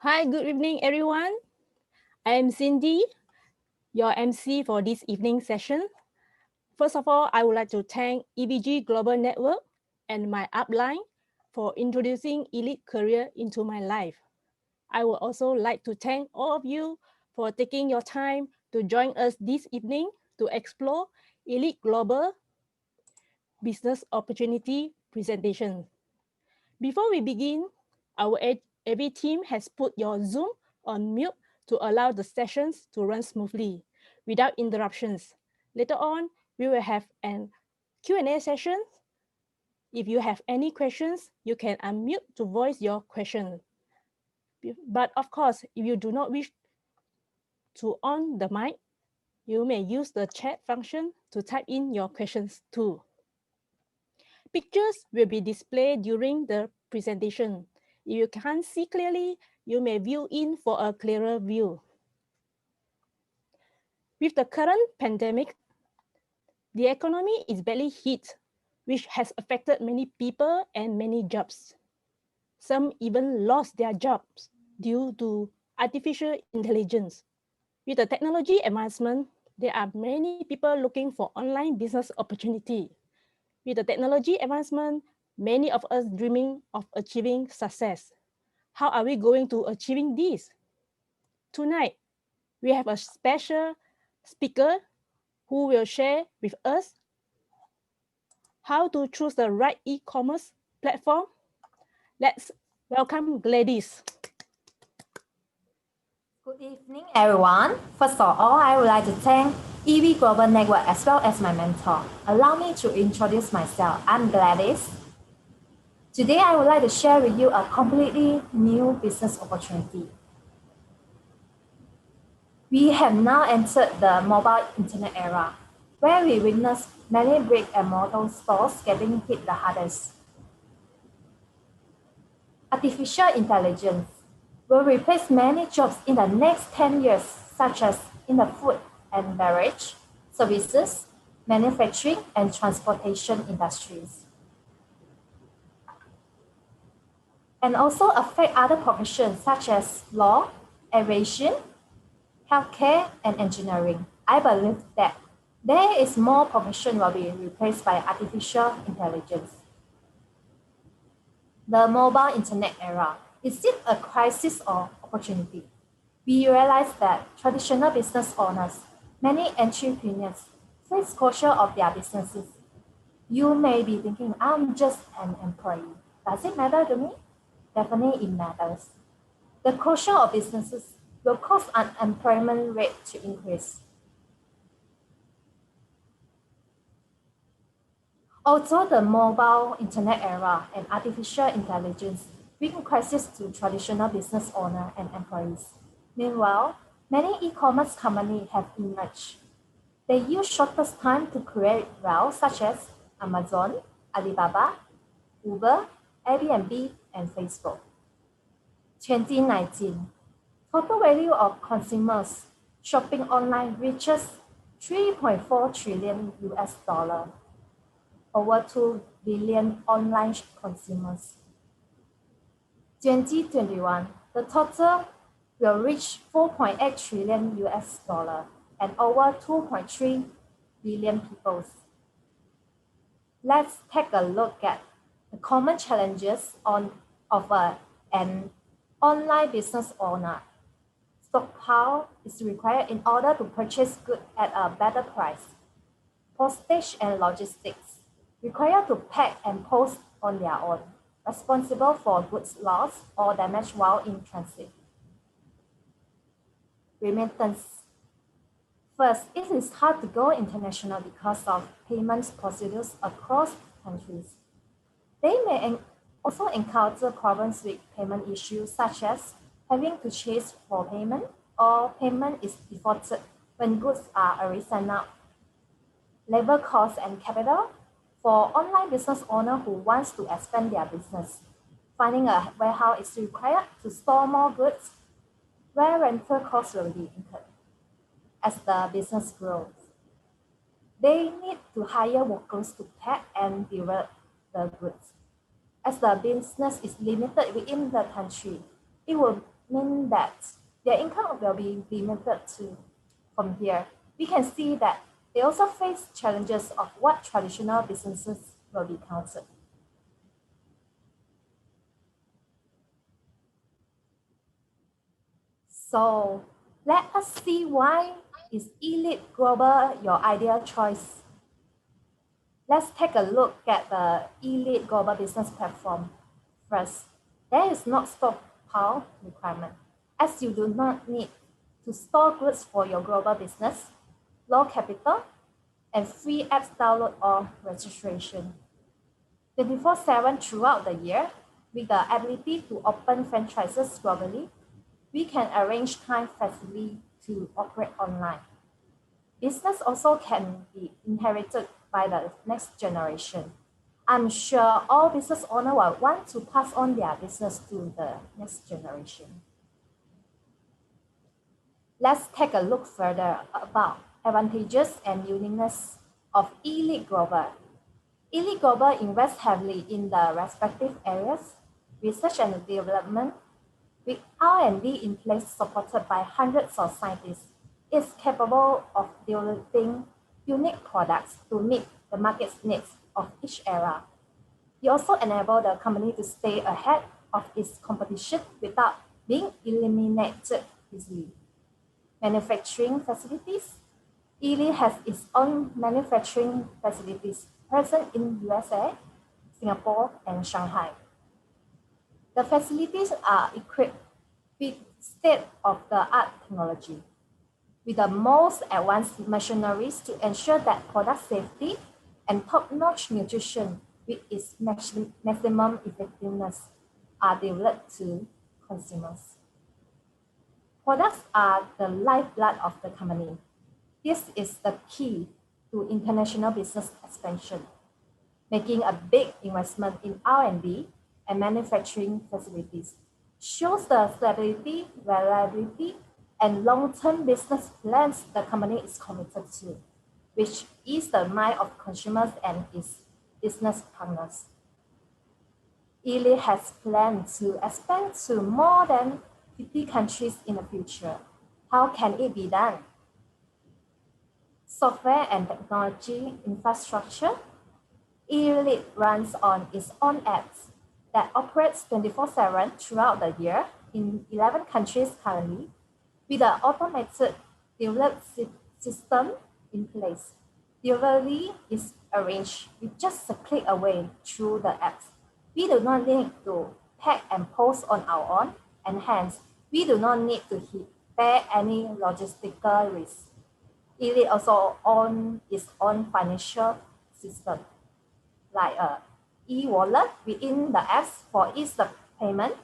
Hi, good evening, everyone. I am Cindy, your MC for this evening session. First of all, I would like to thank EBG Global Network and my upline for introducing eLEAD career into my life. I would also like to thank all of you for taking your time to join us this evening to explore eLEAD Global Business Opportunity presentation. Before we begin, our AV team has put your Zoom on mute to allow the sessions to run smoothly without interruptions. Later on, we will have an Q&A session. If you have any questions, you can unmute to voice your question. But of course, if you do not wish to on the mic, you may use the chat function to type in your questions too. Pictures will be displayed during the presentation. If you can't see clearly, you may view in for a clearer view. With the current pandemic, the economy is badly hit, which has affected many people and many jobs. Some even lost their jobs due to artificial intelligence. With the technology advancement, there are many people looking for online business opportunity. With the technology advancement, many of us dreaming of achieving success. How are we going to achieving this? Tonight, we have a special speaker who will share with us how to choose the right e-commerce platform. Let's welcome Gladys. Good evening, everyone. First of all, I would like to thank EV Global Network as well as my mentor. Allow me to introduce myself. I'm Gladys. Today, I would like to share with you a completely new business opportunity. We have now entered the mobile internet era, where we witness many brick and mortar stores getting hit the hardest. Artificial intelligence will replace many jobs in the next 10 years, such as in the food and beverage, services, manufacturing, and transportation industries. And also affect other professions such as law, aviation, healthcare, and engineering. I believe that there is more profession will be replaced by artificial intelligence. The mobile internet era. Is it a crisis or opportunity? We realize that traditional business owners, many entrepreneurs, face closure of their businesses. You may be thinking, I'm just an employee. Does it matter to me? Definitely it matters. The closure of businesses will cause unemployment rate to increase. Although the mobile internet era and artificial intelligence bring crisis to traditional business owners and employees. Meanwhile, many e-commerce companies have emerged. They use shortest time to create wealth, such as Amazon, Alibaba, Uber, Airbnb, and Facebook. 2019, total value of consumers shopping online reaches 3.4 trillion US dollar. Over 2 billion online consumers. 2021, the total will reach 4.8 trillion US dollar and over 2.3 billion people. Let's take a look at the common challenges of an online business owner. Stockpile is required in order to purchase goods at a better price. Postage and logistics required to pack and post on their own, responsible for goods lost or damaged while in transit. Remittance. First, it is hard to go international because of payment procedures across countries. They may also encounter problems with payment issues such as having to chase for payment or payment is defaulted when goods are already sent out. Labor costs and capital. For online business owner who wants to expand their business, finding a warehouse is required to store more goods, where rental costs will be incurred. As the business grows, they need to hire workers to pack and deliver the goods. As the business is limited within the country, it will mean that their income will be limited to from here. We can see that they also face challenges of what traditional businesses will be counted. So let us see why is eLEAD Global your ideal choice. Let's take a look at the eLEAD Global Business Platform. First, there is no stockpile requirement, as you do not need to store goods for your global business, low capital, and free apps download or registration. 24/7 throughout the year, with the ability to open franchises globally, we can arrange time flexibly to operate online. Business also can be inherited by the next generation. I'm sure all business owners will want to pass on their business to the next generation. Let's take a look further about advantages and uniqueness of eLEAD Global. eLEAD Global invests heavily in the respective areas, research and development, with R&D in place supported by hundreds of scientists. Is capable of developing unique products to meet the market's needs of each era. It also enables the company to stay ahead of its competition without being eliminated easily. Manufacturing facilities. eLEAD has its own manufacturing facilities present in USA, Singapore, and Shanghai. The facilities are equipped with state-of-the-art technology, with the most advanced machineries to ensure that product safety and top-notch nutrition with its maximum effectiveness are delivered to consumers. Products are the lifeblood of the company. This is the key to international business expansion. Making a big investment in R&D and manufacturing facilities shows the stability, reliability, and long-term business plans the company is committed to, which is the mind of consumers and its business partners. eLEAD has planned to expand to more than 50 countries in the future. How can it be done? Software and technology infrastructure. eLEAD runs on its own apps that operates 24/7 throughout the year in 11 countries currently, with an automated delivery system in place. Delivery is arranged with just a click away through the apps. We do not need to pack and post on our own, and hence, we do not need to bear any logistical risk. eLEAD also owns its own financial system, like a e-wallet within the apps for ease of payment.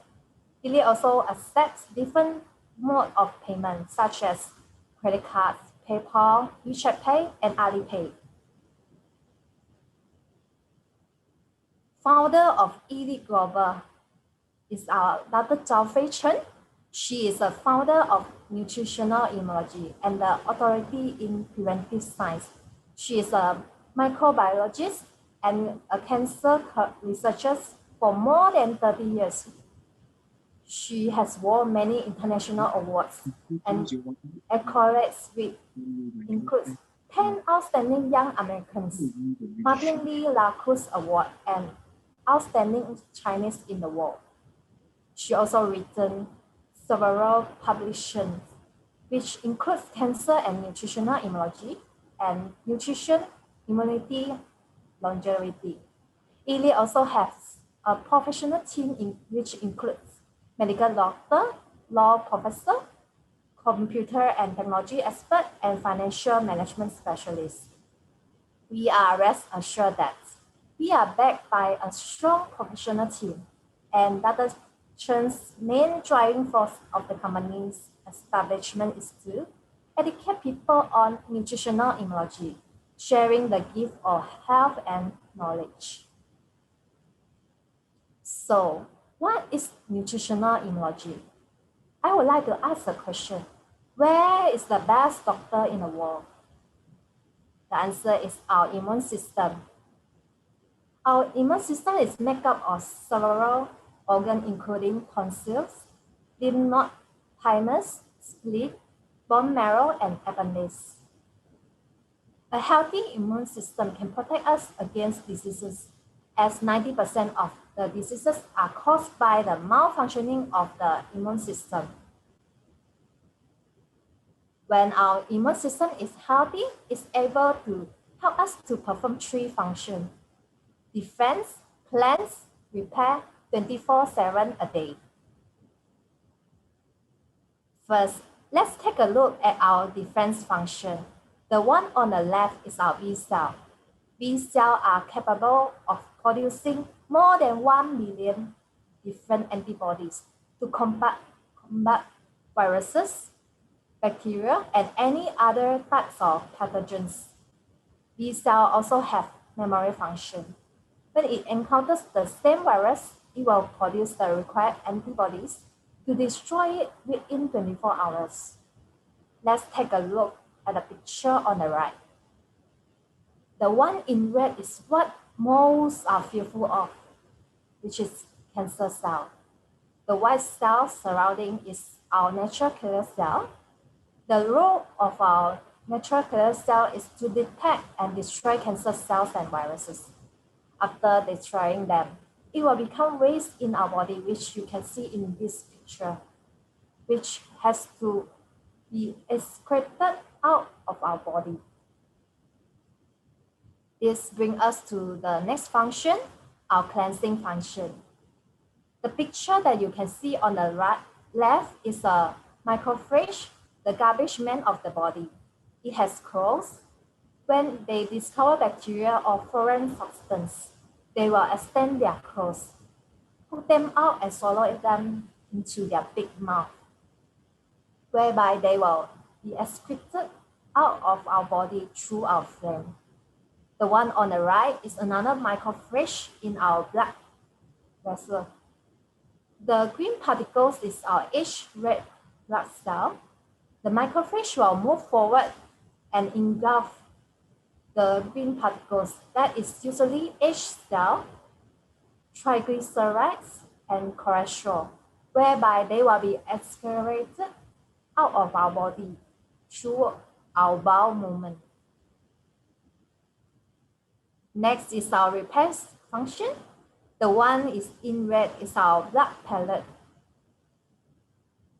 eLEAD also accepts different modes of payment, such as credit cards, PayPal, WeChat Pay, and Alipay. Founder of eLEAD Global is our Dr. Zhao Fei Chen. She is a founder of nutritional immunology and the authority in preventive science. She is a microbiologist and a cancer researcher for more than 30 years. She has won many international awards and accolades, which includes 10 Outstanding Young Americans, Martin Lee Lacrosse Award, and Outstanding Chinese in the World. She also written several publications, which includes Cancer and Nutritional Immunology and Nutrition, Immunity, Longevity. eLEAD also has a professional team which includes medical doctor, law professor, computer and technology expert, and financial management specialist. We are rest assured that we are backed by a strong professional team, and Dr. Chen's main driving force of the company's establishment is to educate people on nutritional immunology, sharing the gift of health and knowledge. So, what is nutritional immunology? I would like to ask a question. Where is the best doctor in the world? The answer is our immune system. Our immune system is made up of several organs, including tonsils, lymph node, thymus, spleen, bone marrow, and appendix. A healthy immune system can protect us against diseases, as 90% of the diseases are caused by the malfunctioning of the immune system. When our immune system is healthy, it's able to help us to perform three functions: defense, cleanse, repair 24/7 a day. First, let's take a look at our defense function. The one on the left is our B cell. B cells are capable of producing more than 1 million different antibodies to combat viruses, bacteria, and any other types of pathogens. B cells also have memory function. When it encounters the same virus, it will produce the required antibodies to destroy it within 24 hours. Let's take a look at the picture on the right. The one in red is what most are fearful of, which is cancer cell. The white cell surrounding is our natural killer cell. The role of our natural killer cell is to detect and destroy cancer cells and viruses. After destroying them, it will become waste in our body, which you can see in this picture, which has to be excreted out of our body. This brings us to the next function, our cleansing function. The picture that you can see on the right, left is a microphage, the garbage man of the body. It has claws. When they discover bacteria or foreign substance, they will extend their claws, pull them out and swallow them into their big mouth, whereby they will be excreted out of our body through our phlegm. The one on the right is another microphage in our blood vessel. The green particles is our H red blood cell. The microphage will move forward and engulf the green particles. That is usually HCl, triglycerides, and cholesterol, whereby they will be excreted out of our body through our bowel movement. Next is our repair function. The one is in red is our blood pellet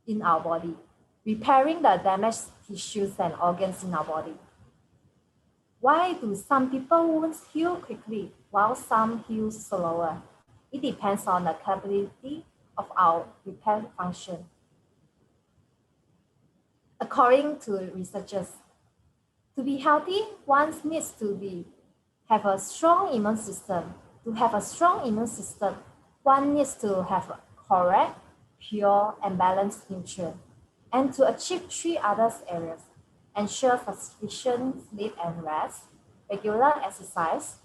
in our body, repairing the damaged tissues and organs in our body. Why do some people wounds heal quickly while some heal slower? It depends on the capability of our repair function. According to researchers, to be healthy, one needs to have a strong immune system. To have a strong immune system, one needs to have correct, pure, and balanced nutrition. And to achieve three other areas: ensure sufficient sleep and rest, regular exercise,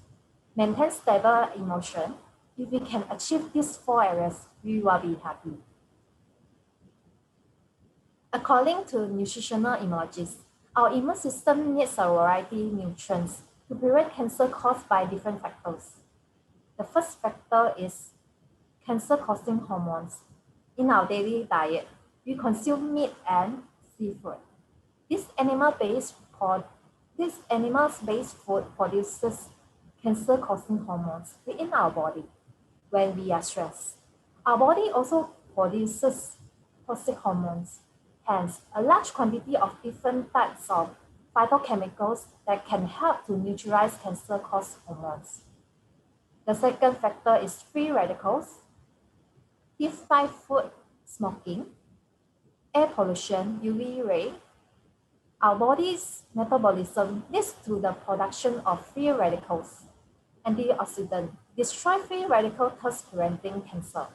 maintain stable emotion. If we can achieve these four areas, we will be happy. According to nutritional immunologists, our immune system needs a variety of nutrients to prevent cancer caused by different factors. The first factor is cancer-causing hormones. In our daily diet, we consume meat and seafood. This animal-based food produces cancer-causing hormones within our body when we are stressed. Our body also produces toxic hormones. Hence, a large quantity of different types of phytochemicals that can help to neutralize cancer-causing hormones. The second factor is free radicals. Deep-fried food, smoking, air pollution, UV ray. Our body's metabolism leads to the production of free radicals. Antioxidant destroy free radicals, thus preventing cancer.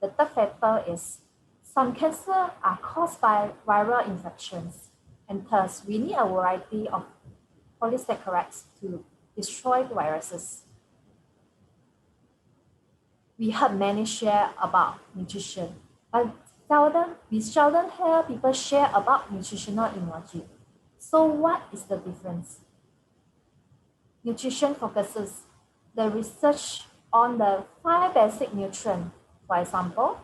The third factor is some cancer are caused by viral infections, and thus we need a variety of polysaccharides to destroy viruses. We heard many share about nutrition, but we seldom hear people share about nutritional immunology. So what is the difference? Nutrition focuses the research on the 5 basic nutrients, for example,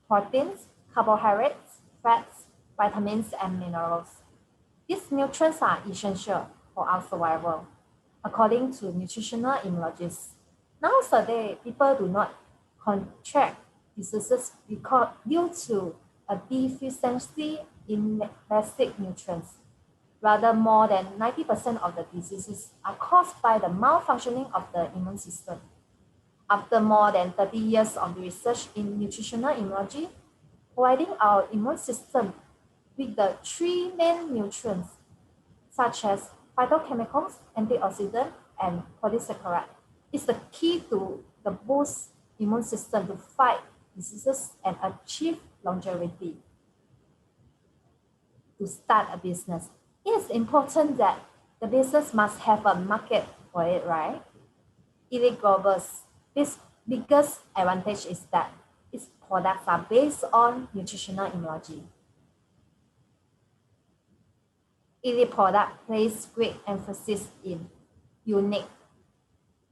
proteins, carbohydrates, fats, vitamins, and minerals. These nutrients are essential for our survival, according to nutritional immunologists. Nowadays, people do not contract diseases due to a deficiency in basic nutrients. Rather, more than 90% of the diseases are caused by the malfunctioning of the immune system. After more than 30 years of research in nutritional immunology, providing our immune system with the three main nutrients, such as phytochemicals, antioxidants, and polysaccharide, is the key to the boost immune system to fight diseases and achieve longevity. To start a business, it is important that the business must have a market for it, right? eLEAD Global's biggest advantage is that its products are based on nutritional immunology. eLEAD product places great emphasis in unique.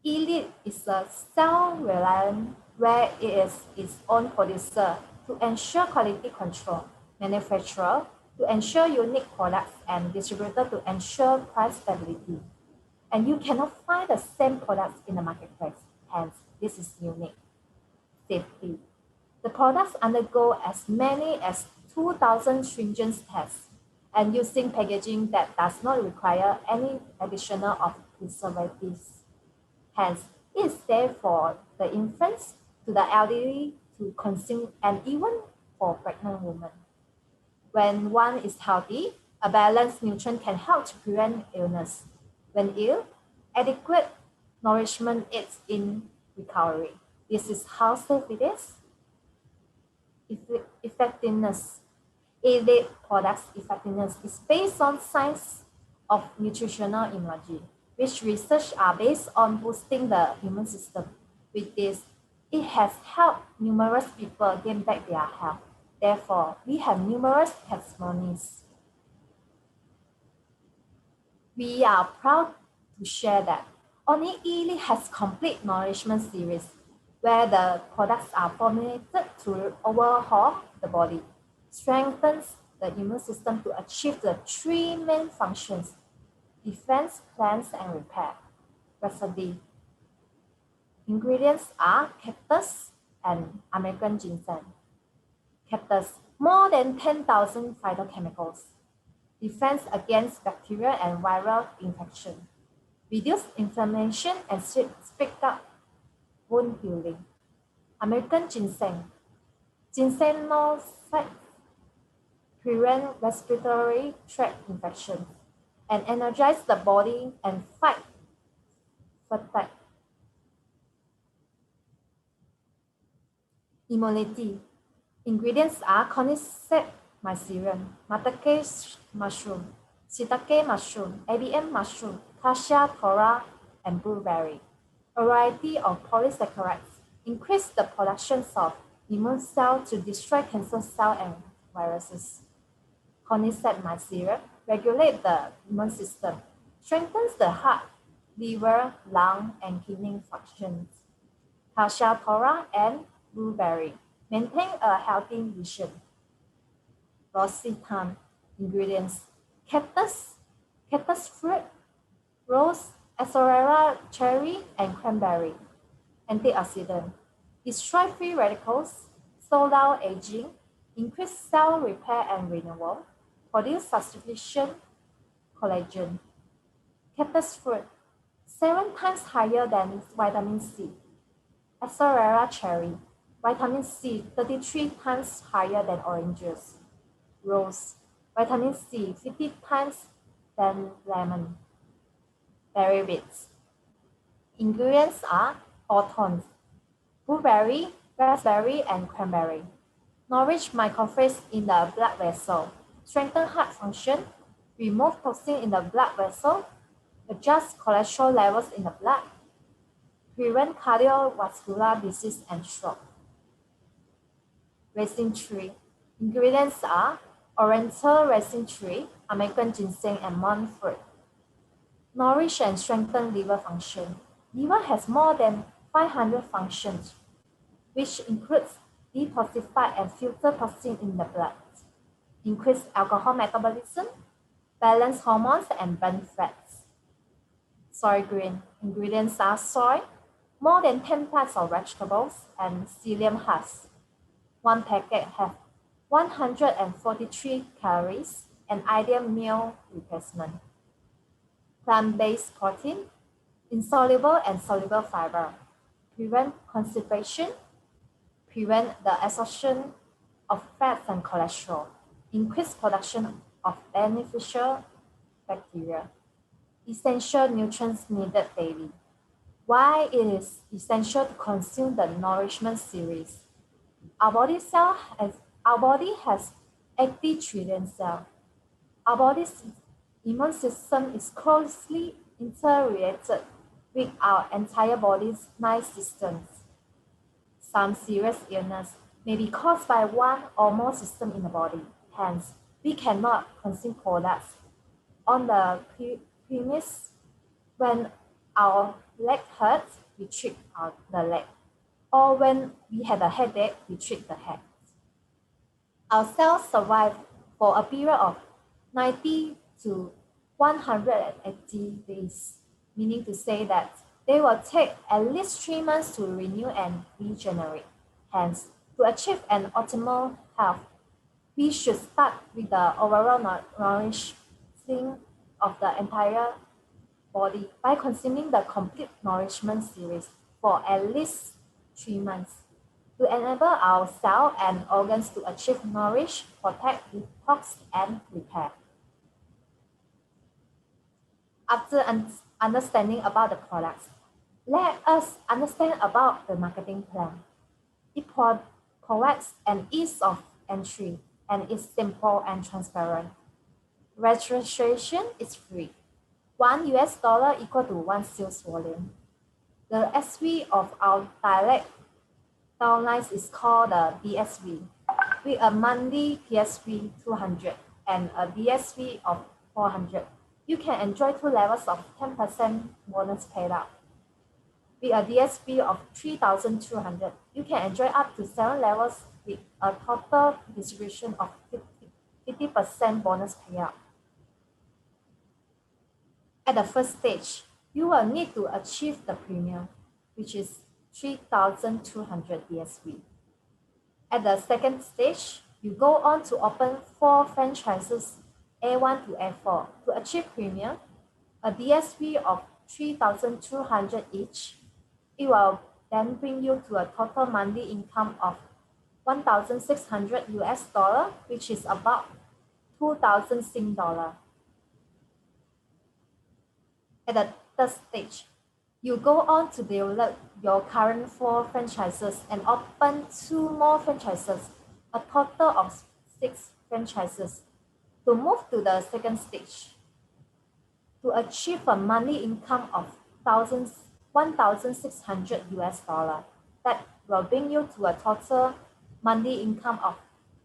eLEAD is a self-reliant where it is its own producer to ensure quality control, manufacturer to ensure unique products, and distributor to ensure price stability. And you cannot find the same products in the marketplace. Hence, this is unique. Safety. The products undergo as many as 2,000 stringent tests and using packaging that does not require any additional of preservatives. Hence, it is safe for the infants to the elderly to consume and even for pregnant women. When one is healthy, a balanced nutrient can help to prevent illness. When ill, adequate nourishment aids in recovery. This is how safe it is. Effectiveness. eLEAD products effectiveness is based on science of nutritional immunology, which research are based on boosting the immune system. With this, it has helped numerous people gain back their health. Therefore, we have numerous testimonies. We are proud to share that only eLEAD has complete nourishment series, where the products are formulated to overhaul the body, strengthens the immune system to achieve the three main functions: defense, cleanse, and repair. Recipe. Ingredients are cactus and American ginseng. Cactus, more than 10,000 phytochemicals. Defense against bacterial and viral infection. Reduce inflammation and speed up wound healing. American ginseng. Ginsengnoids prevent respiratory tract infections and energize the body and fight fatigue. Immunity. Ingredients are cordyceps mycelium, maitake mushroom, shiitake mushroom, ABM mushroom, cassia tora, and blueberry. A variety of polysaccharides increase the production of immune cells to destroy cancer cells and viruses. Cordyceps mycelium regulate the immune system, strengthens the heart, liver, lung, and kidney functions. Cassia tora and blueberry maintain a healthy vision. Rositan ingredients: cactus fruit, rose, acerera cherry, and cranberry. Antioxidant: destroy free radicals, slow down aging, increase cell repair and renewal, produce sufficient collagen. Cactus fruit, 7 times higher than vitamin C. Acerera cherry, vitamin C 33 times higher than oranges. Rose, vitamin C 50 times than lemon. Berry bits. Ingredients are hawthorns, blueberry, raspberry, and cranberry. Nourish microphages in the blood vessel, strengthen heart function, remove toxin in the blood vessel, adjust cholesterol levels in the blood, prevent cardiovascular disease and stroke. Resin tree. Ingredients are oriental resin tree, American ginseng, and monk fruit. Nourish and strengthen liver function. Liver has more than 500 functions, which includes detoxify and filter toxin in the blood, increase alcohol metabolism, balance hormones, and burn fats. Soy green ingredients are soy, more than 10 types of vegetables, and psyllium husk. One packet has 143 calories, an ideal meal replacement. Plant-based protein, insoluble and soluble fiber, prevent constipation, prevent the absorption of fats and cholesterol, increase production of beneficial bacteria, essential nutrients needed daily. Why it is essential to consume the nourishment series. Our body has 80 trillion cells. Our body's immune system is closely interrelated with our entire body's 9 systems. Some serious illness may be caused by one or more systems in the body. Hence, we cannot consume products on the premise when our leg hurts, we treat the leg. Or when we have a headache, we treat the head. Our cells survive for a period of 90 to 180 days, meaning to say that they will take at least 3 months to renew and regenerate. Hence, to achieve an optimal health, we should start with the overall nourishing of the entire body by consuming the complete nourishment series for at least 3 months to enable our cells and organs to achieve nourish, protect, detox, and repair. After understanding about the products, let us understand about the marketing plan. It provides an ease of entry and is simple and transparent. Registration is free. $1 equal to 1 sales volume. The SV of our direct downlines is called the BSV, with a monthly PSV 200 and a BSV of 400. You can enjoy 2 levels of 10% bonus paid out. With a DSV of 3,200, you can enjoy up to 7 levels with a total distribution of 50% bonus payout. At the first stage, you will need to achieve the premium, which is 3,200 DSV. At the second stage, you go on to open 4 franchises A1 to A4 to achieve premium, a DSV of 3,200 each. It will then bring you to a total monthly income of 1,600 US dollar, which is about 2,000 Sing dollar. At the third stage, you go on to develop your current 4 franchises and open 2 more franchises, a total of 6 franchises, to move to the second stage. To achieve a monthly income of 1,600 US dollar, that will bring you to a total monthly income of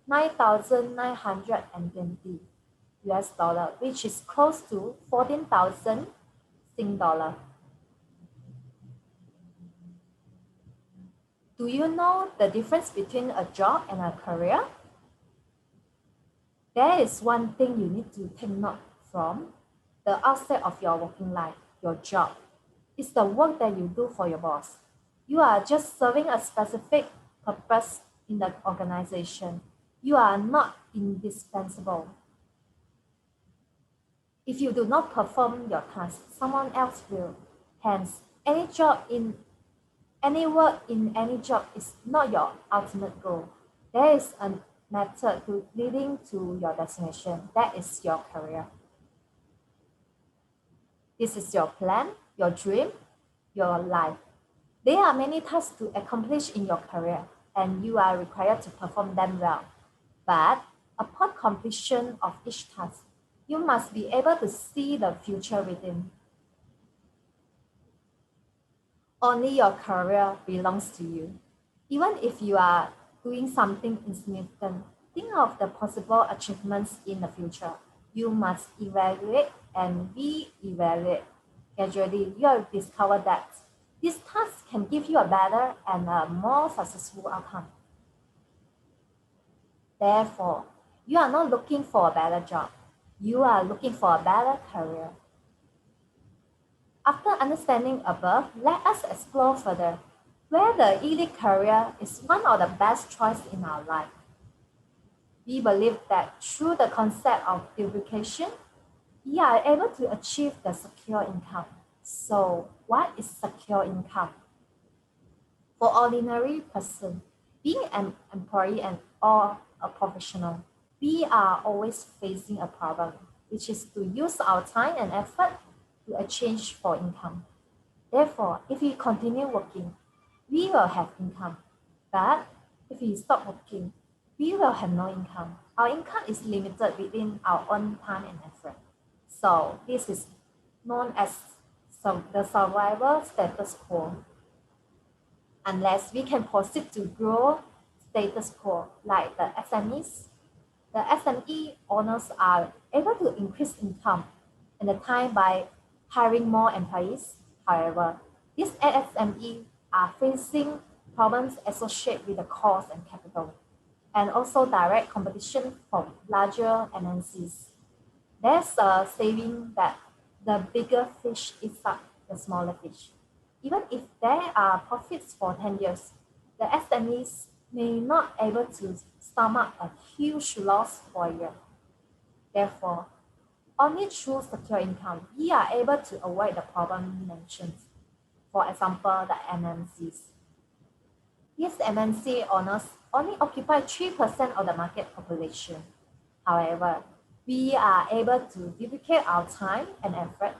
9,920 US dollar, which is close to 14,000 Sing dollar. Do you know the difference between a job and a career? There is one thing you need to take note from the outset of your working life, your job. It's the work that you do for your boss. You are just serving a specific purpose in the organization. You are not indispensable. If you do not perform your task, someone else will. Hence, any work in any job is not your ultimate goal. There is a method to leading to your destination. That is your career. This is your plan, your dream, your life. There are many tasks to accomplish in your career, and you are required to perform them well. But upon completion of each task, you must be able to see the future within. Only your career belongs to you. Even if you are doing something insignificant, think of the possible achievements in the future. You must evaluate and re-evaluate. Gradually, you will discover that this task can give you a better and a more successful outcome. Therefore, you are not looking for a better job. You are looking for a better career. After understanding above, let us explore further where the eLEAD career is one of the best choices in our life. We believe that through the concept of duplication, we are able to achieve the secure income. So, what is secure income? For ordinary person, being an employee or a professional, we are always facing a problem, which is to use our time and effort to exchange for income. Therefore, if we continue working, we will have income. But if we stop working, we will have no income. Our income is limited within our own time and effort. So this is known as the survival status quo. Unless we can proceed to grow status quo like the SMEs, the SME owners are able to increase income and the time by hiring more employees. However, these SME are facing problems associated with the cost and capital, and also direct competition from larger MNCs. There's a saying that the bigger fish eats up the smaller fish. Even if there are profits for 10 years, the SMEs may not able to stomach a huge loss for a year. Therefore, only through secure income, we are able to avoid the problem mentioned. For example, the MNCs. These MNC owners only occupy 3% of the market population. However, we are able to duplicate our time and effort,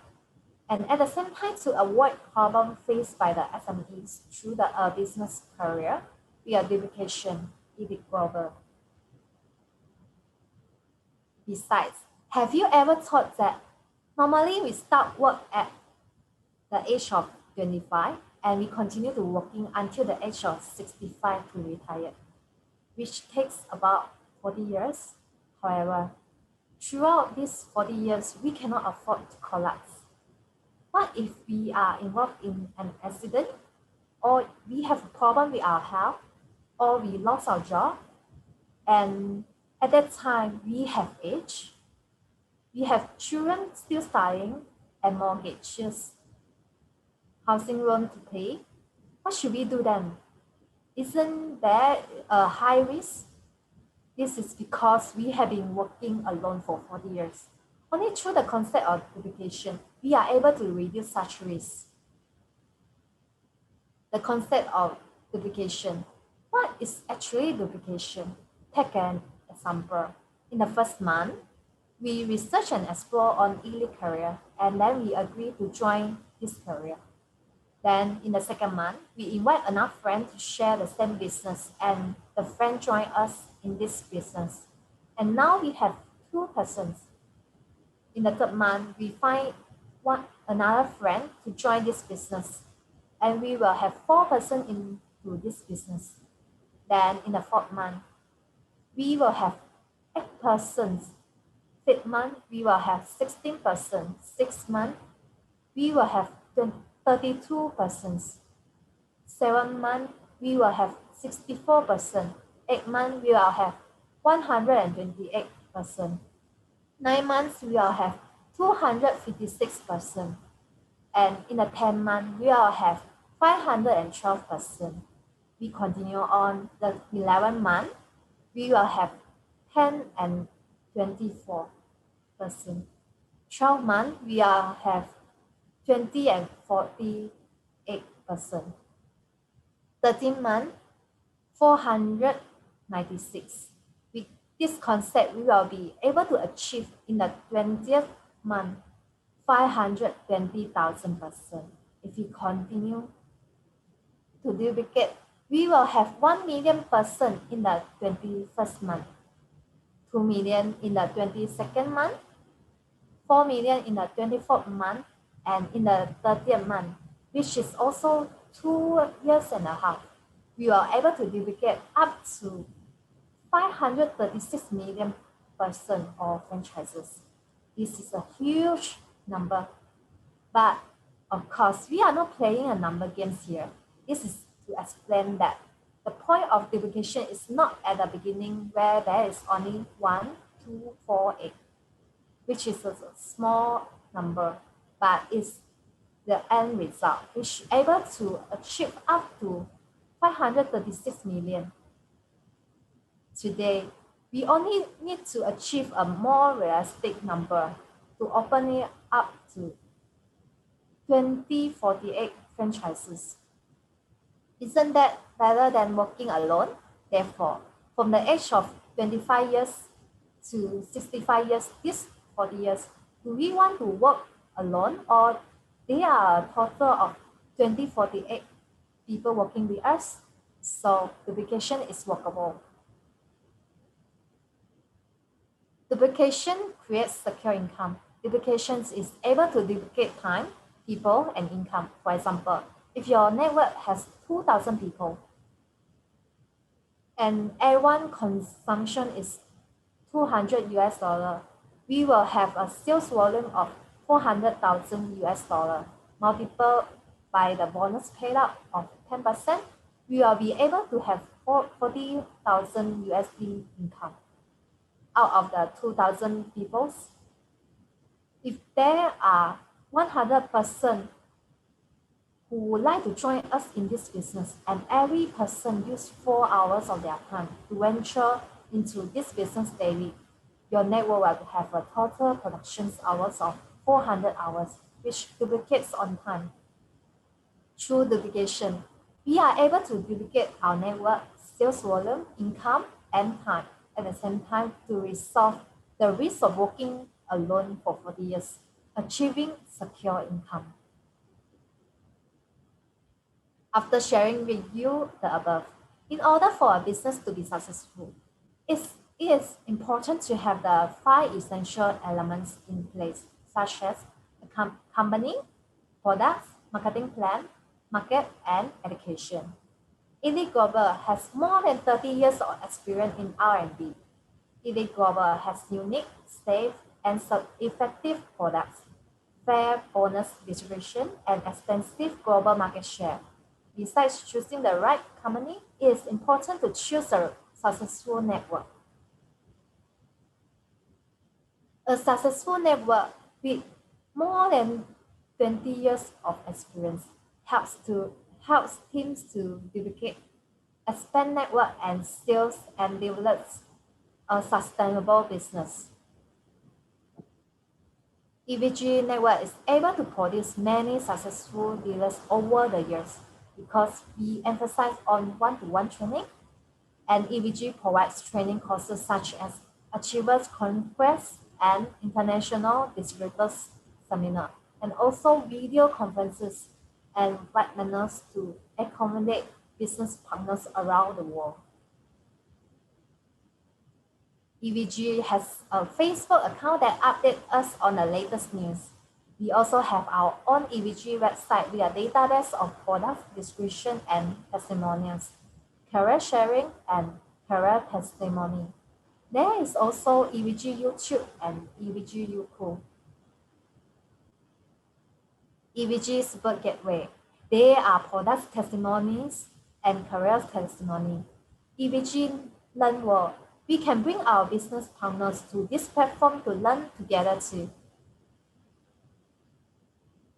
and at the same time to avoid problems faced by the SMEs through the business career via duplication, eLEAD Global. Besides, have you ever thought that normally we start work at the age of 25 and we continue to working until the age of 65 to retire, which takes about 40 years. However, throughout these 40 years, we cannot afford to collapse. What if we are involved in an accident, or we have a problem with our health, or we lost our job, and at that time we have age, we have children still studying, and mortgages, housing loan to pay? What should we do then? Isn't there a high risk? This is because we have been working alone for 40 years. Only through the concept of duplication, we are able to reduce such risks. The concept of duplication. What is actually duplication? Take an example. In the first month, we research and explore on eLEAD career, and then we agree to join this career. Then in the second month, we invite enough friends to share the same business, and the friend join us in this business. And now we have 2 persons. In the third month, we find another friend to join this business, and we will have 4 persons into this business. Then in the fourth month, we will have 8 persons. Fifth month, we will have 16 persons. Sixth month, we will have 32 persons. 7th month, we will have 64 persons. 8th month, we will have 128 persons. 9 months, we will have 256 persons. And in the 10th month, we will have 512 persons. We continue on the 11th month, we will have 10 and 24 persons. 12th month, we will have 20 and 48 persons. 13th month, 496. With this concept, we will be able to achieve in the 20th month 520,000 persons. If we continue to duplicate, we will have 1 million persons in the 21st month, 2 million in the 22nd month, 4 million in the 24th month, and in the 30th month, which is also 2 years and a half, we are able to duplicate up to 536 million person or franchises. This is a huge number, but of course, we are not playing a number games here. This is to explain that The point of duplication is not at the beginning where there is only 1, 2, 4, 8, which is a small number, but is the end result, which is able to achieve up to 536 million. Today, we only need to achieve a more realistic number to open it up to 2048 franchises. Isn't that better than working alone? Therefore, from the age of 25 years to 65 years, these 40 years, do we want to work alone, or there are a total of 2048 people working with us? So duplication is workable. Duplication creates secure income. Duplication is able to duplicate time, people, and income. For example, if your network has 2,000 people and everyone consumption is 200 US dollar, we will have a sales volume of 400,000 US dollar. Multiple by the bonus paid out of 10%, we will be able to have 40,000 USD income out of the 2,000 people. If there are 100% who would like to join us in this business, and every person use 4 hours of their time to venture into this business daily, your network will have a total production hours of 400 hours, which duplicates on time. Through duplication, we are able to duplicate our network, sales volume, income, and time at the same time to resolve the risk of working alone for 40 years, achieving secure income. After sharing with you the above, in order for a business to be successful, it is important to have the 5 essential elements in place, such as a company, products, marketing plan, market, and education. eLEAD Global has more than 30 years of experience in R&D. eLEAD Global has unique, safe, and effective products, fair bonus distribution, and extensive global market share. Besides choosing the right company, it is important to choose a successful network. A successful network with more than 20 years of experience helps teams to duplicate, expand network and sales, and develop a sustainable business. EVG Network is able to produce many successful dealers over the years because we emphasize on one-to-one training, and EVG provides training courses such as Achievers Conquest and International Distributors Seminar, and also video conferences and webinars to accommodate business partners around the world. EVG has a Facebook account that updates us on the latest news. We also have our own EVG website with a database of product description and testimonials, career sharing, and career testimony. There is also EVG YouTube and EVG YouTube. EVG Super Gateway. They are product testimonies and career testimony. EVG Learn World. We can bring our business partners to this platform to learn together too.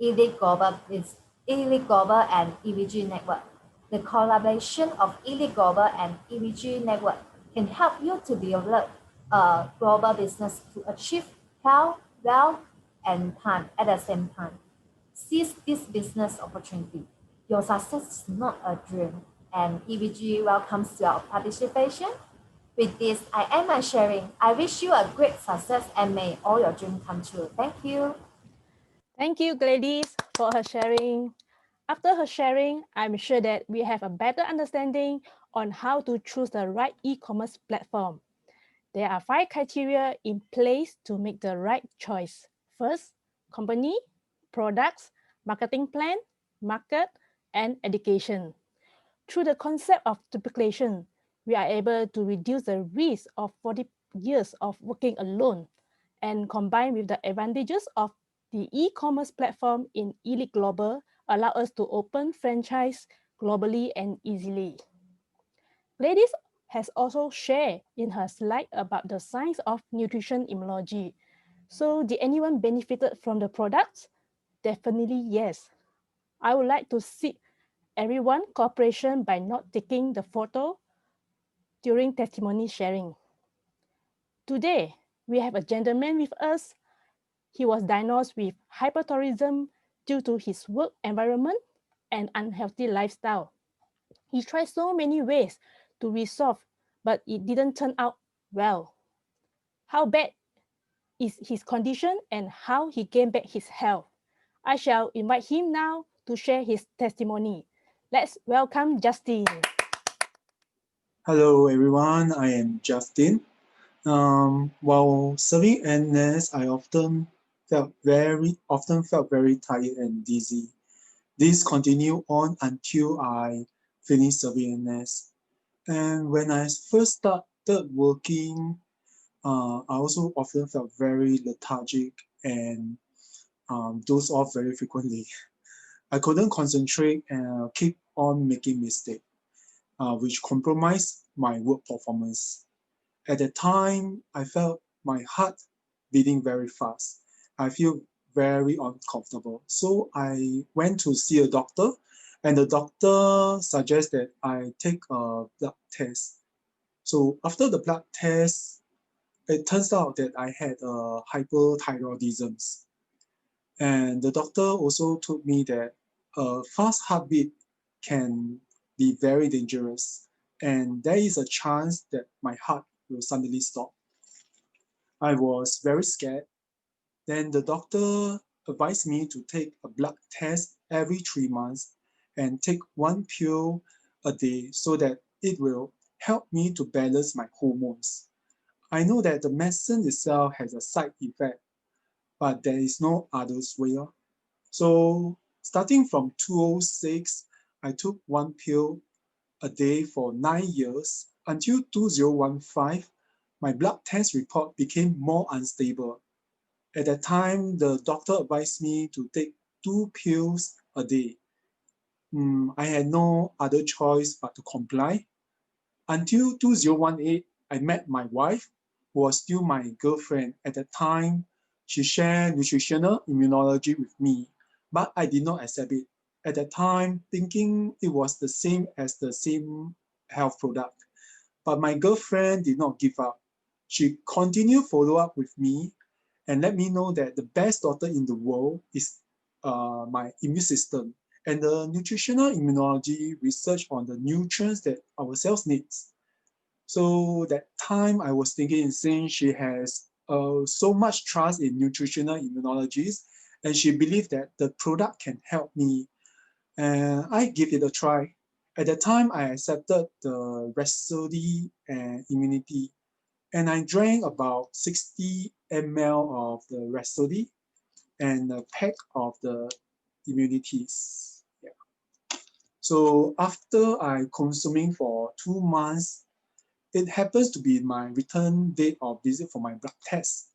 eLEAD Global is eLEAD Global and EVG Network. The collaboration of eLEAD Global and EVG Network can help you to develop a global business to achieve health, wealth, and time at the same time. Seize this business opportunity. Your success is not a dream, and EVG welcomes your participation. With this, I end my sharing. I wish you a great success and may all your dreams come true. Thank you. Thank you, Gladys, for her sharing. After her sharing, I'm sure that we have a better understanding on how to choose the right e-commerce platform. There are 5 criteria in place to make the right choice. First, company, products, marketing plan, market, and education. Through the concept of duplication, we are able to reduce the risk of 40 years of working alone and combined with the advantages of the e-commerce platform in eLEAD Global allow us to open franchise globally and easily. Ladies has also shared in her slide about the science of nutrition immunology. So did anyone benefited from the products? Definitely yes. I would like to seek everyone cooperation by not taking the photo during testimony sharing. Today, we have a gentleman with us. He was diagnosed with hyperthyroidism due to his work environment and unhealthy lifestyle. He tried so many ways to resolve, but it didn't turn out well. How bad is his condition and how he gained back his health? I shall invite him now to share his testimony. Let's welcome Justin. Hello everyone, I am Justin. While serving NS, I often felt very tired and dizzy. This continued on until I finished serving NS. And when I first started working, I also often felt very lethargic and dozed off very frequently. I couldn't concentrate and keep on making mistakes, which compromised my work performance. At that time, I felt my heart beating very fast. I feel very uncomfortable. So I went to see a doctor, and the doctor suggested I take a blood test. So after the blood test, it turns out that I had a hyperthyroidism. And the doctor also told me that a fast heartbeat can be very dangerous, and there is a chance that my heart will suddenly stop. I was very scared. Then the doctor advised me to take a blood test every 3 months and take one pill a day so that it will help me to balance my hormones. I know that the medicine itself has a side effect, but there is no other way. So starting from 2006, I took one pill a day for 9 years until 2015. My blood test report became more unstable. At that time, the doctor advised me to take two pills a day. I had no other choice but to comply. Until 2018, I met my wife, who was still my girlfriend at that time. She shared nutritional immunology with me, but I did not accept it. At that time, thinking it was the same as the same health product. But my girlfriend did not give up. She continued follow up with me and let me know that the best doctor in the world is my immune system and the nutritional immunology research on the nutrients that our cells needs. So that time I was thinking, since she has so much trust in nutritional immunologies, and she believed that the product can help me, and I give it a try. At that time, I accepted the Rhapsody and Immunity, and I drank about 60 ml of the Rhapsody and a pack of the Immunities. Yeah. So after I consuming for 2 months, it happens to be my return date of visit for my blood test.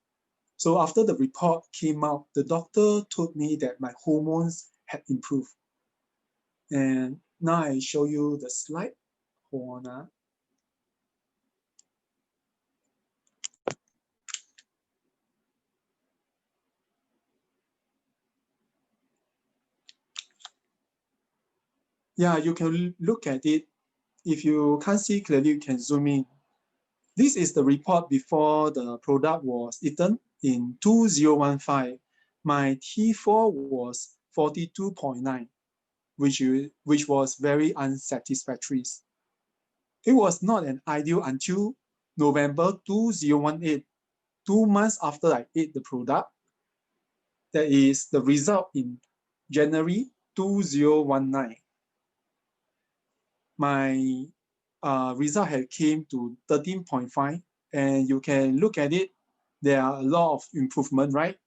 So after the report came out, the doctor told me that my hormones had improved. And now I show you the slide. Hold on. Yeah, you can look at it. If you can't see clearly, you can zoom in. This is the report before the product was eaten in 2015. My T4 was 42.9, which was very unsatisfactory. It was not an ideal until November 2018, 2 months after I ate the product. That is the result in January 2019. My result had came to 13.5, and you can look at it. There are a lot of improvement, right?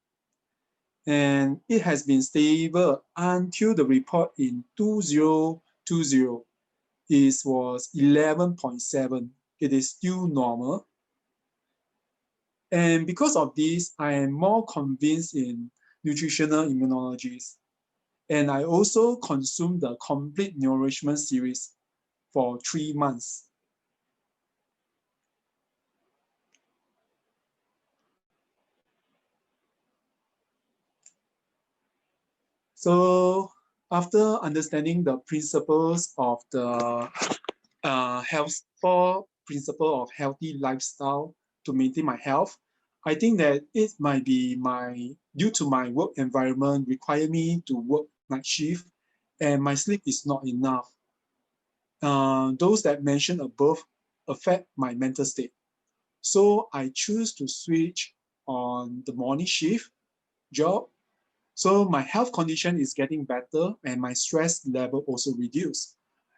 And it has been stable until the report in 2020. It was 11.7. It is still normal. And because of this, I am more convinced in nutritional immunologies. And I also consumed the complete nourishment series for 3 months. So after understanding the principles of the four principle of healthy lifestyle to maintain my health, I think that it might be due to my work environment require me to work night shift and my sleep is not enough. Those that mentioned above affect my mental state. So I choose to switch on the morning shift job. So my health condition is getting better and my stress level also reduced.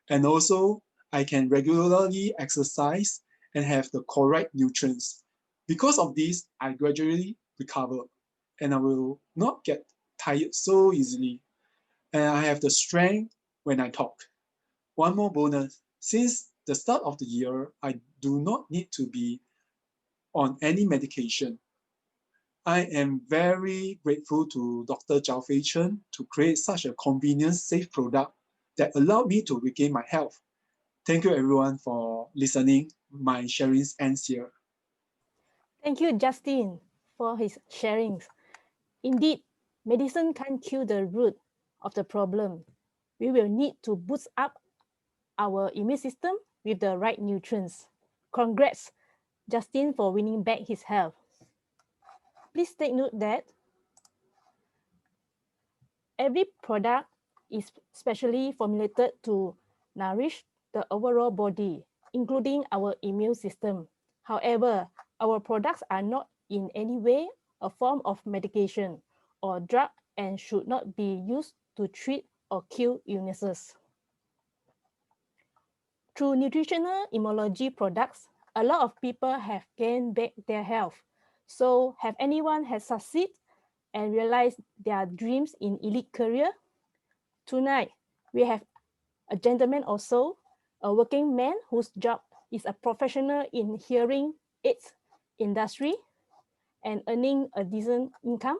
And also I can regularly exercise and have the correct nutrients. Because of this, I gradually recover and I will not get tired so easily. And I have the strength when I talk. One more bonus, since the start of the year, I do not need to be on any medication. I am very grateful to Dr. Zhao Fei Chen to create such a convenient, safe product that allowed me to regain my health. Thank you everyone for listening. My sharings ends here. Thank you, Justin, for his sharings. Indeed, medicine can't cure the root of the problem. We will need to boost up our immune system with the right nutrients. Congrats, Justin, for winning back his health. Please take note that every product is specially formulated to nourish the overall body, including our immune system. However, our products are not in any way a form of medication or drug and should not be used to treat or cure illnesses. Through nutritional immunology products, a lot of people have gained back their health. So, have anyone has succeeded and realized their dreams in eLEAD career? Tonight, we have a gentleman also, a working man whose job is a professional in hearing aids industry and earning a decent income.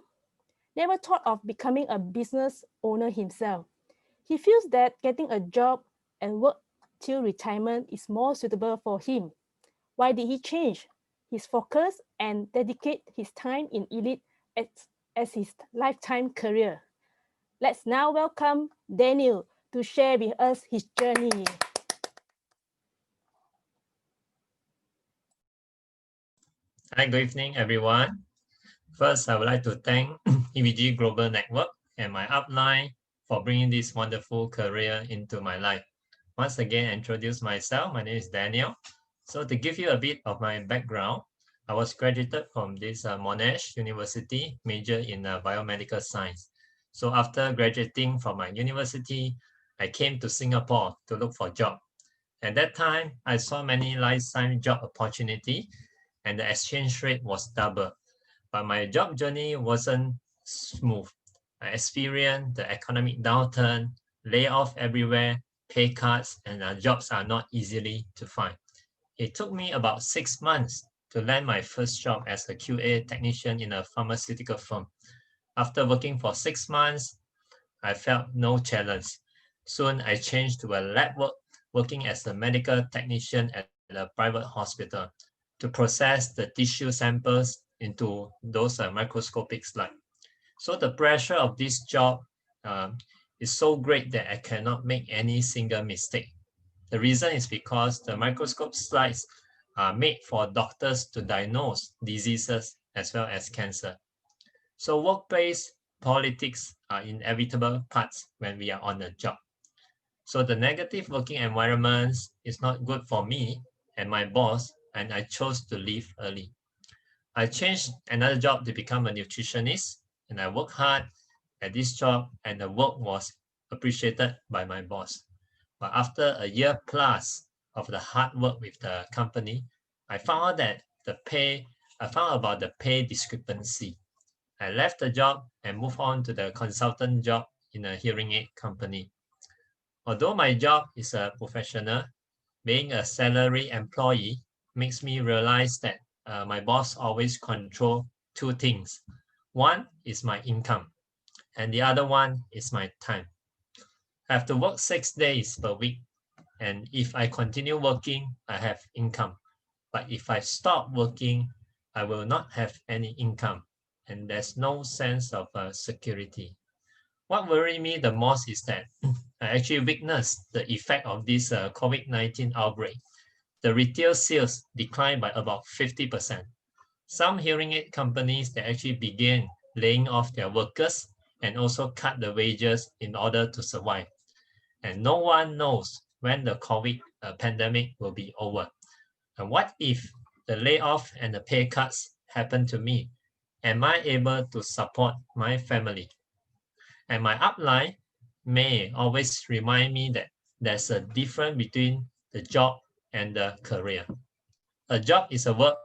Never thought of becoming a business owner himself. He feels that getting a job and work till retirement is more suitable for him. Why did he change his focus and dedicate his time in eLEAD as his lifetime career? Let's now welcome Daniel to share with us his journey. Hi, good evening, everyone. First, I would like to thank EVG Global Network and my upline for bringing this wonderful career into my life. Once again, introduce myself. My name is Daniel. So to give you a bit of my background, I was graduated from this Monash University, major in biomedical science. So after graduating from my university, I came to Singapore to look for a job. At that time, I saw many life science job opportunity and the exchange rate was double. But my job journey wasn't smooth. I experienced the economic downturn, layoff everywhere, pay cuts, and jobs are not easily to find. It took me about 6 months to land my first job as a QA technician in a pharmaceutical firm. After working for 6 months, I felt no challenge. Soon I changed to a lab work, working as a medical technician at a private hospital to process the tissue samples into those microscopic slides. So the pressure of this job is so great that I cannot make any single mistake. The reason is because the microscope slides are made for doctors to diagnose diseases as well as cancer. So workplace politics are inevitable parts when we are on a job. So the negative working environment is not good for me and my boss, and I chose to leave early. I changed another job to become a nutritionist, and I worked hard at this job, and the work was appreciated by my boss. But after a year plus of the hard work with the company, I found out that I found about the pay discrepancy. I left the job and moved on to the consultant job in a hearing aid company. Although my job is a professional, being a salary employee makes me realize that my boss always control two things. One is my income, and the other one is my time. I have to work 6 days per week, and if I continue working, I have income. But if I stop working, I will not have any income, and there's no sense of security. What worried me the most is that I actually witnessed the effect of this COVID-19 outbreak. The retail sales declined by about 50%. Some hearing aid companies that actually began laying off their workers and also cut the wages in order to survive. And no one knows when the COVID pandemic will be over. And what if the layoff and the pay cuts happen to me? Am I able to support my family? And my upline may always remind me that there's a difference between the job and the career. A job is a work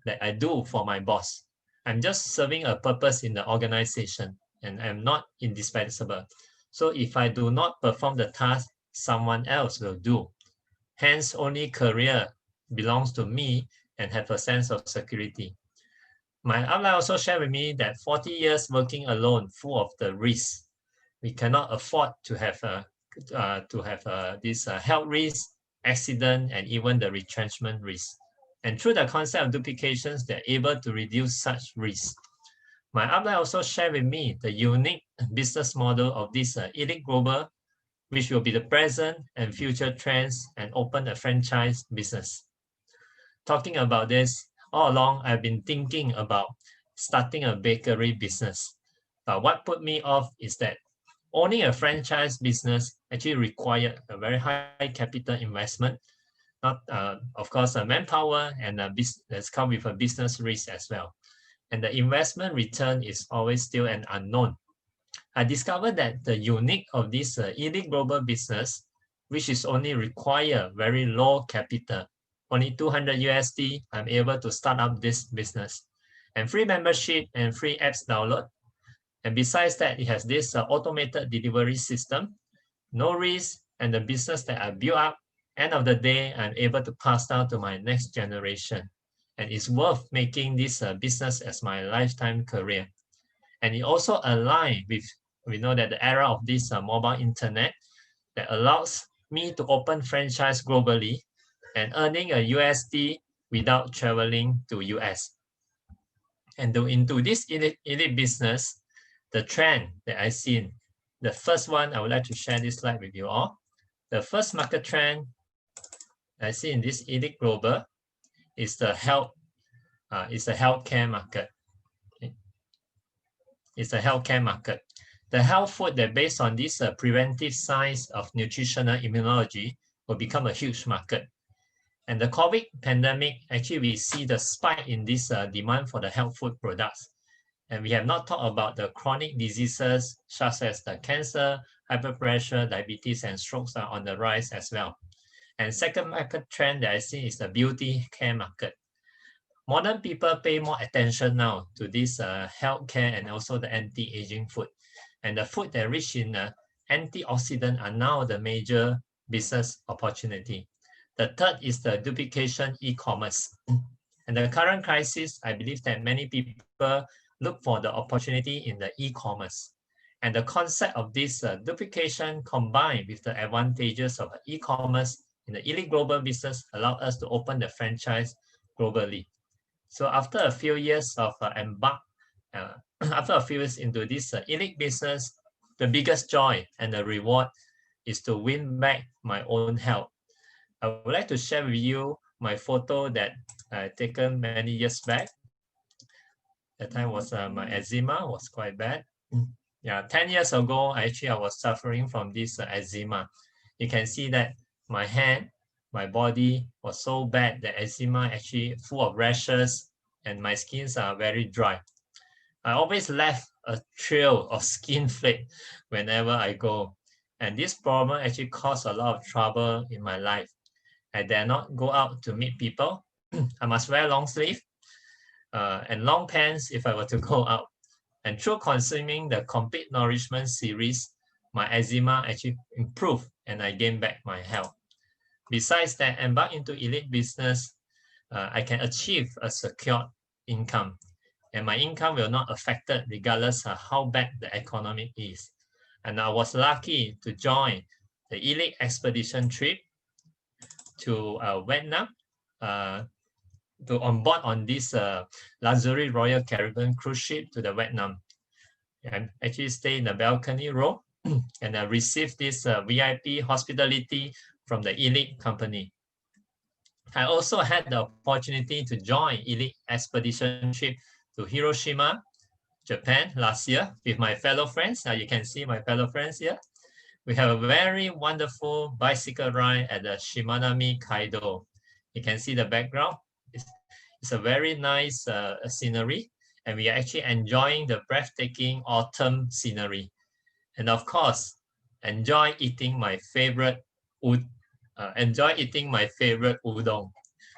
that I do for my boss. I'm just serving a purpose in the organization and I'm not indispensable. So if I do not perform the task, someone else will do. Hence, only career belongs to me and have a sense of security. My upline also shared with me that 40 years working alone, full of the risks. We cannot afford to have this health risk, accident, and even the retrenchment risk. And through the concept of duplications, they're able to reduce such risks. My upline also shared with me the unique business model of this eLEAD Global, which will be the present and future trends and open a franchise business. Talking about this, all along, I've been thinking about starting a bakery business. But what put me off is that owning a franchise business actually required a very high capital investment, not of course a manpower and that's come with a business risk as well. And the investment return is always still an unknown. I discovered that the unique of this eLEAD Global business, which is only require very low capital, only 200 USD, I'm able to start up this business. And free membership and free apps download. And besides that, it has this automated delivery system, no risk, and the business that I built up, end of the day, I'm able to pass down to my next generation. And it's worth making this business as my lifetime career. And it also aligns with, we know that the era of this mobile internet that allows me to open franchise globally and earning a USD without traveling to US. And into this eLEAD business, the trend that I seen, the first one, I would like to share this slide with you all. The first market trend I see in this eLEAD Global is the healthcare market. It's a healthcare market. The health food that based on this preventive science of nutritional immunology will become a huge market. And the COVID pandemic, actually we see the spike in this demand for the health food products. And we have not talked about the chronic diseases such as the cancer, hyperpressure, diabetes, and strokes are on the rise as well. And second market trend that I see is the beauty care market. Modern people pay more attention now to this healthcare and also the anti-aging food. And the food that rich in antioxidant are now the major business opportunity. The third is the duplication e-commerce. And the current crisis, I believe that many people look for the opportunity in the e-commerce. And the concept of this duplication combined with the advantages of e-commerce in the eLEAD Global business allow us to open the franchise globally. So after a few years of after a few years into this eLEAD business, the biggest joy and the reward is to win back my own health. I would like to share with you my photo that I taken many years back. That time was my eczema was quite bad. Yeah, 10 years ago, I was suffering from this eczema. You can see that my hand, my body was so bad that eczema actually full of rashes and my skins are very dry. I always left a trail of skin flake whenever I go. And this problem actually caused a lot of trouble in my life. I dare not go out to meet people. I must wear long sleeve and long pants if I were to go out. And through consuming the Complete Nourishment series, my eczema actually improved and I gained back my health. Besides that, embark into eLEAD business, I can achieve a secure income. And my income will not affected regardless of how bad the economy is. And I was lucky to join the eLEAD expedition trip to Vietnam to onboard on this luxury Royal Caribbean cruise ship to the Vietnam. I actually stay in the balcony row and I received this VIP hospitality from the eLEAD company. I also had the opportunity to join eLEAD expedition trip to Hiroshima, Japan last year with my fellow friends. Now you can see my fellow friends here. We have a very wonderful bicycle ride at the Shimanami Kaido. You can see the background. It's a very nice scenery, and we are actually enjoying the breathtaking autumn scenery. And of course, enjoy eating my favorite udon.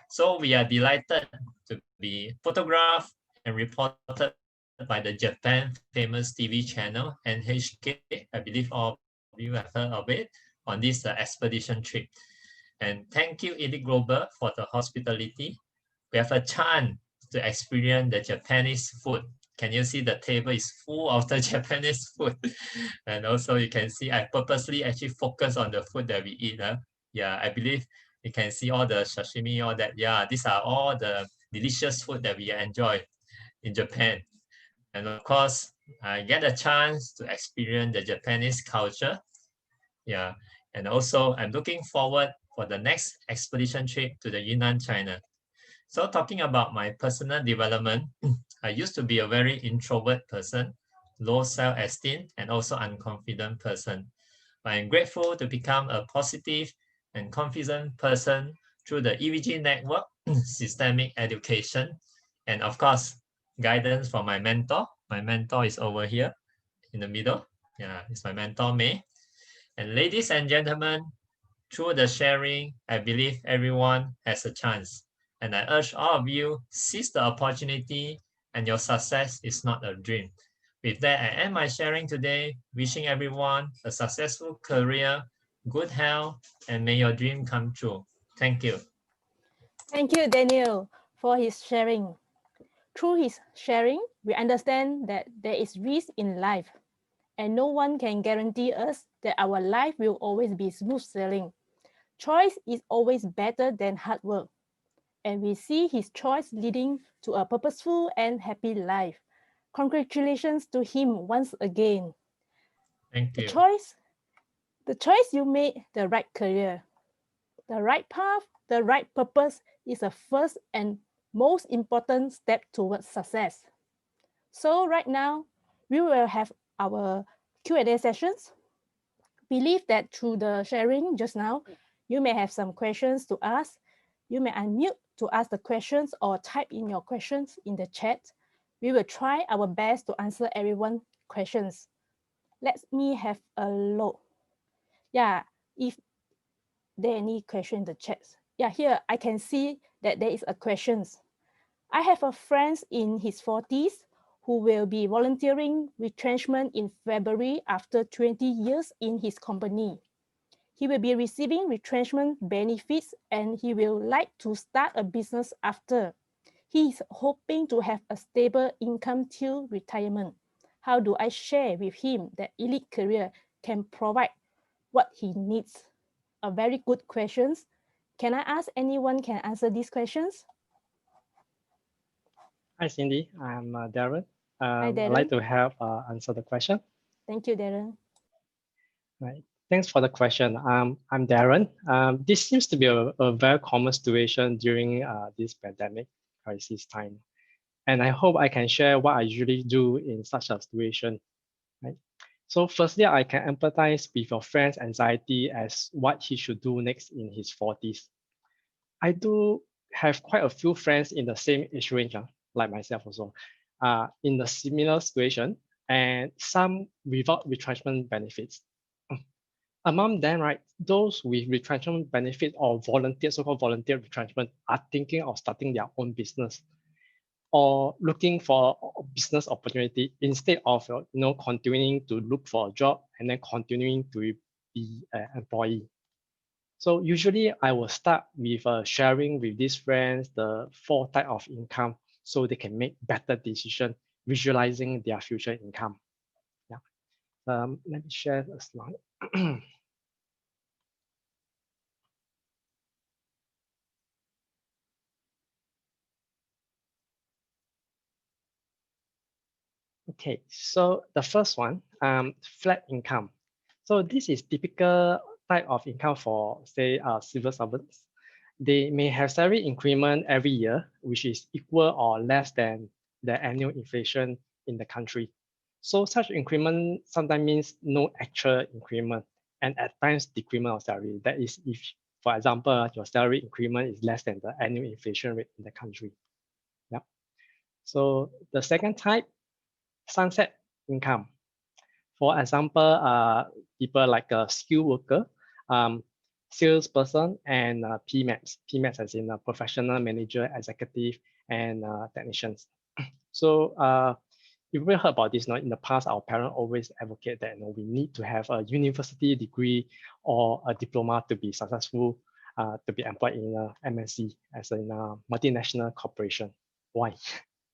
So we are delighted to be photographed and reported by the Japan famous TV channel NHK. I believe all of you have heard of it on this expedition trip. And thank you, eLEAD Global, for the hospitality. We have a chance to experience the Japanese food. Can you see the table is full of the Japanese food? And also you can see I purposely actually focus on the food that we eat. Yeah, I believe you can see all the sashimi, all that. Yeah, these are all the delicious food that we enjoy in Japan. And of course, I get a chance to experience the Japanese culture. Yeah, and also I'm looking forward for the next expedition trip to the Yunnan, China. So talking about my personal development, I used to be a very introvert person, low self-esteem, and also unconfident person. But I'm grateful to become a positive and confident person through the EVG network, systemic education, and of course, guidance from my mentor. My mentor is over here in the middle. Yeah, it's my mentor, May. And ladies and gentlemen, through the sharing, I believe everyone has a chance. And I urge all of you, seize the opportunity and your success is not a dream. With that, I end my sharing today, wishing everyone a successful career, good health, and may your dream come true. Thank you. Thank you, Daniel, for his sharing. Through his sharing, we understand that there is risk in life, and no one can guarantee us that our life will always be smooth sailing. Choice is always better than hard work, and we see his choice leading to a purposeful and happy life. Congratulations to him once again. Thank The you. choice you made, the right career, the right path, the right purpose is the first and most important step towards success. So right now, we will have our Q&A sessions. Believe that through the sharing just now, you may have some questions to ask. You may unmute to ask the questions or type in your questions in the chat. We will try our best to answer everyone's questions. Let me have a look. Yeah, if there any question in the chat. Yeah, here I can see that there is a questions. I have a friend in his 40s who will be volunteering retrenchment in February after 20 years in his company. He will be receiving retrenchment benefits and he will like to start a business after. He is hoping to have a stable income till retirement. How do I share with him that eLEAD career can provide what he needs? A very good questions. Can I ask anyone can answer these questions? Hi, Cindy. I'm Darren. Hi, I'd like Darren. to help answer the question. Thank you, Darren. Right. Thanks for the question. I'm Darren. This seems to be a very common situation during this pandemic crisis time. And I hope I can share what I usually do in such a situation. Right. So firstly, I can empathize with your friend's anxiety as what he should do next in his 40s. I do have quite a few friends in the same age range, like myself also, in the similar situation, and some without retrenchment benefits. Among them, right, those with retrenchment benefit or volunteer, so-called volunteer retrenchment, are thinking of starting their own business or looking for a business opportunity instead of continuing to look for a job and then continuing to be an employee. So usually I will start with sharing with these friends the 4 types of income so they can make better decision, visualizing their future income. Yeah. Let me share a slide. Okay, so the first one, flat income. So this is typical type of income for, say, civil servants. They may have salary increment every year, which is equal or less than the annual inflation in the country. So such increment sometimes means no actual increment and at times decrement of salary. That is if, for example, your salary increment is less than the annual inflation rate in the country. Yep. So the second type, sunset income. For example, people like a skilled worker, um, salesperson, and PMATs. PMATs as in a professional manager, executive, and technicians. So you've heard about this. In the past, our parents always advocate that we need to have a university degree or a diploma to be successful, to be employed in a MNC as in a multinational corporation. Why?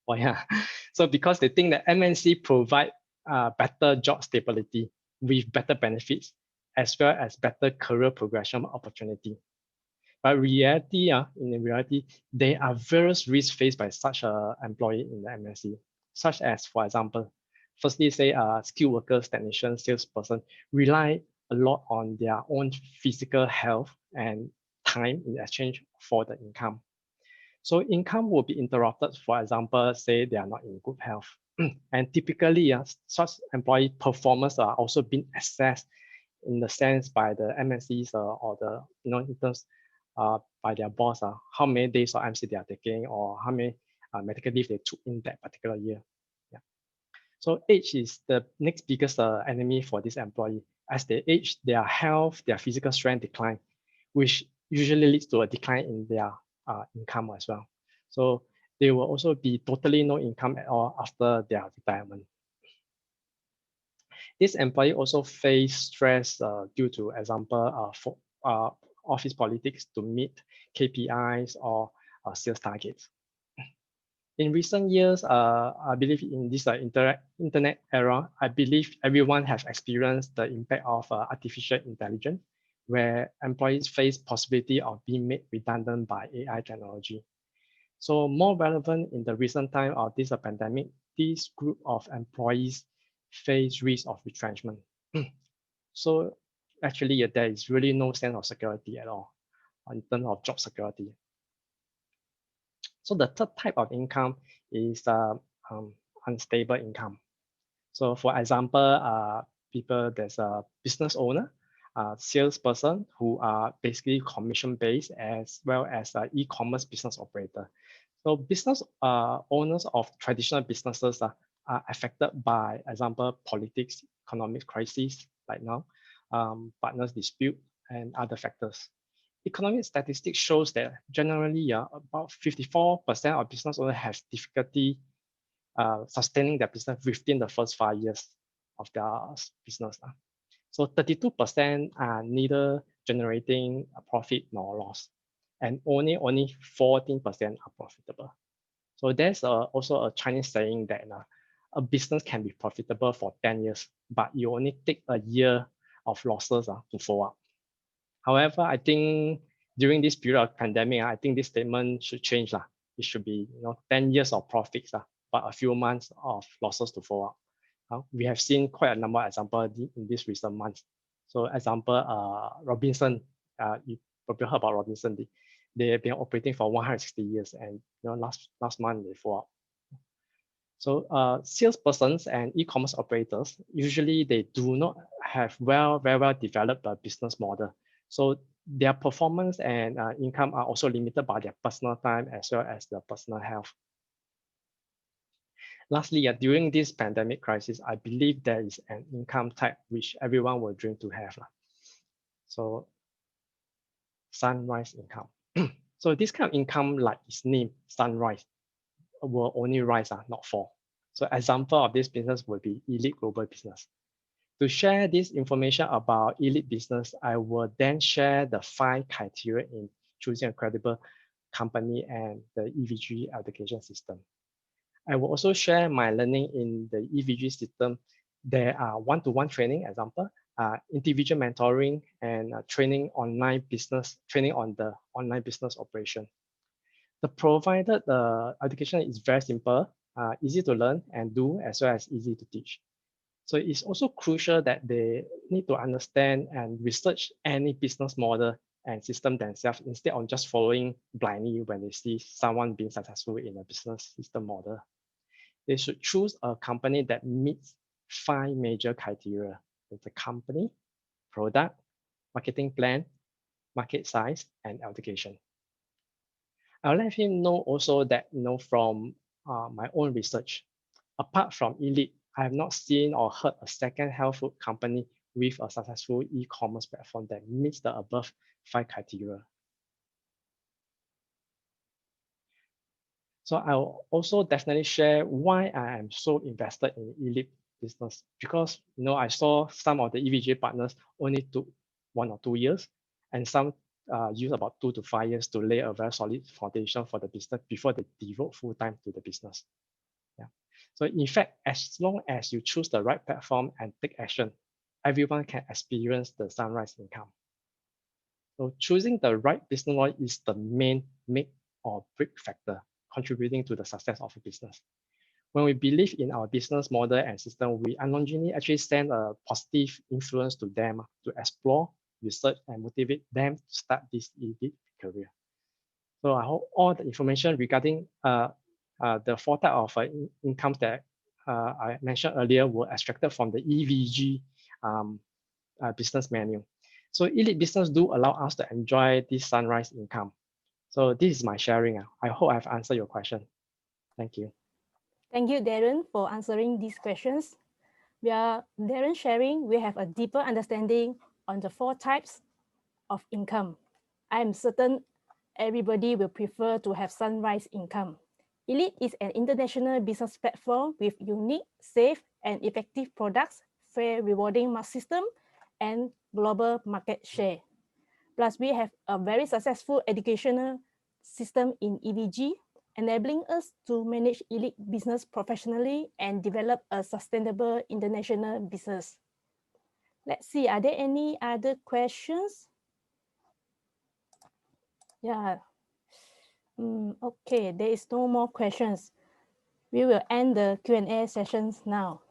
Why? So because they think that MNC provide better job stability with better benefits as well as better career progression opportunity. But in reality, there are various risks faced by such an employee in the MNC, such as, for example, firstly, say skilled workers, technicians, salesperson rely a lot on their own physical health and time in exchange for the income. So income will be interrupted, for example, say they are not in good health. And typically, such employee performance are also being assessed in the sense by the MNCs or the in terms by their boss, how many days of MC they are taking or how many medical leave they took in that particular year. Yeah. So age is the next biggest enemy for this employee. As they age, their health, their physical strength decline, which usually leads to a decline in their income as well. So they will also be totally no income at all after their retirement. This employee also face stress due to example for office politics to meet KPIs or sales targets. In recent years, I believe in this internet era, I believe everyone has experienced the impact of artificial intelligence, where employees face possibility of being made redundant by AI technology. So more relevant in the recent time of this pandemic, this group of employees face risk of retrenchment. So actually, there is really no sense of security at all in terms of job security. So the third type of income is unstable income. So for example, there's a business owner, salesperson who are basically commission-based as well as e-commerce business operator. So business owners of traditional businesses are affected by, example, politics, economic crisis like now, partners dispute, and other factors. Economic statistics shows that generally about 54% of business owners have difficulty sustaining their business within the first 5 years of their business. So 32% are neither generating a profit nor loss, and only 14% are profitable. So there's also a Chinese saying that a business can be profitable for 10 years, but you only take a year of losses to follow up. However, I think during this period of pandemic, I think this statement should change. It should be 10 years of profits, but a few months of losses to follow up. We have seen quite a number of examples in these recent months. So example, Robinson, you probably heard about Robinson. They have been operating for 160 years, and last month they fall out. So salespersons and e-commerce operators, usually they do not have very well developed business model. So their performance and income are also limited by their personal time as well as their personal health. Lastly, during this pandemic crisis, I believe there is an income type which everyone will dream to have. So sunrise income. So this kind of income, like its name, sunrise, will only rise, not fall. So example of this business will be eLEAD Global Business. To share this information about eLEAD business, I will then share the 5 criteria in choosing a credible company and the EVG education system. I will also share my learning in the EVG system. There are one-to-one training, example, individual mentoring, and training on the online business operation. The provided education is very simple. easy to learn and do, as well as easy to teach. So it's also crucial that they need to understand and research any business model and system themselves instead of just following blindly when they see someone being successful in a business system model. They should choose a company that meets 5 major criteria. It's a company, product, marketing plan, market size, and application. I'll let him know also that from my own research, apart from eLEAD, I have not seen or heard a second health food company with a successful e-commerce platform that meets the above 5 criteria. So I'll also definitely share why I am so invested in eLEAD business, because I saw some of the EVG partners only took 1 or 2 years, and some use about 2 to 5 years to lay a very solid foundation for the business before they devote full time to the business. Yeah. So in fact, as long as you choose the right platform and take action, everyone can experience the sunrise income. So choosing the right business model is the main make or break factor contributing to the success of a business. When we believe in our business model and system, we unknowingly actually send a positive influence to them to explore, research, and motivate them to start this eLEAD career. So I hope all the information regarding the 4 types of incomes that I mentioned earlier were extracted from the EVG business manual. So eLEAD business do allow us to enjoy this sunrise income. So this is my sharing. I hope I've answered your question. Thank you. Thank you, Darren, for answering these questions. Via Darren sharing, we have a deeper understanding on the 4 types of income. I am certain everybody will prefer to have sunrise income. eLEAD is an international business platform with unique, safe, and effective products, fair rewarding system, and global market share. Plus, we have a very successful educational system in EVG, enabling us to manage eLEAD business professionally and develop a sustainable international business. Let's see, are there any other questions? Yeah. Okay, there is no more questions. We will end the Q&A sessions now.